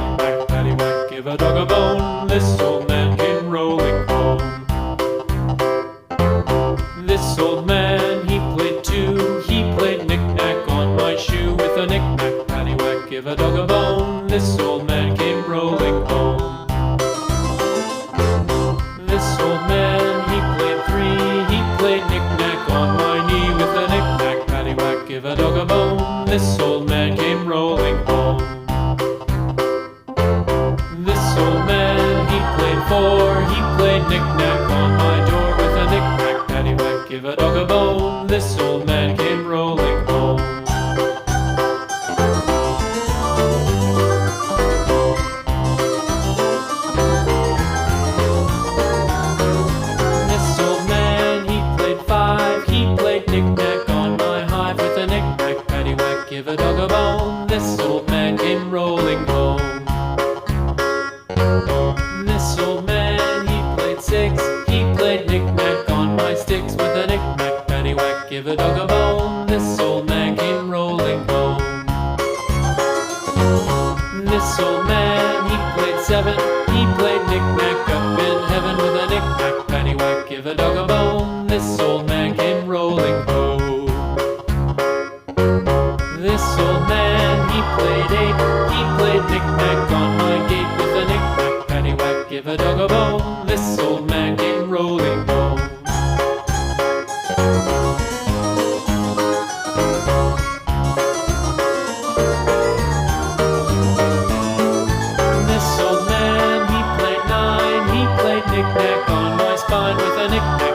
knick-knack, paddywhack, give a dog a bone. This old man came rolling home. This old man, he played too. He played knick-knack on my shoe. With a knick-knack, paddywhack, give a dog a bone. This old man came rolling home. This old man, he played three. He played knick-knack on my knee. With a knick-knack, paddywhack, give a dog a bone. This old man came rolling home. This old man, he played four. He played knick-knack on my door. With a knick-knack, paddywhack, give a dog a bone. This old man came rolling home. This old man, he played five. He played knick-knack on my hive. With a knick-knack, paddywhack, give a dog a bone. This old man came rolling home. This old man, he played six. He played knick-knack on my sticks. With a knick-knack, paddywhack, give a dog a bone. This old man came rolling home. This old man, he played seven. He played knick-knack up in heaven. With a knick-knack, paddywhack, give a dog a bone. This old man came rolling home. This old man, he played eight. He played knick-knack on my gate. With a knick-knack, paddywhack, give a dog a bone. This old man came rolling home. This old man, he played nine. He played knick-knack on my spine. With a knick-knack,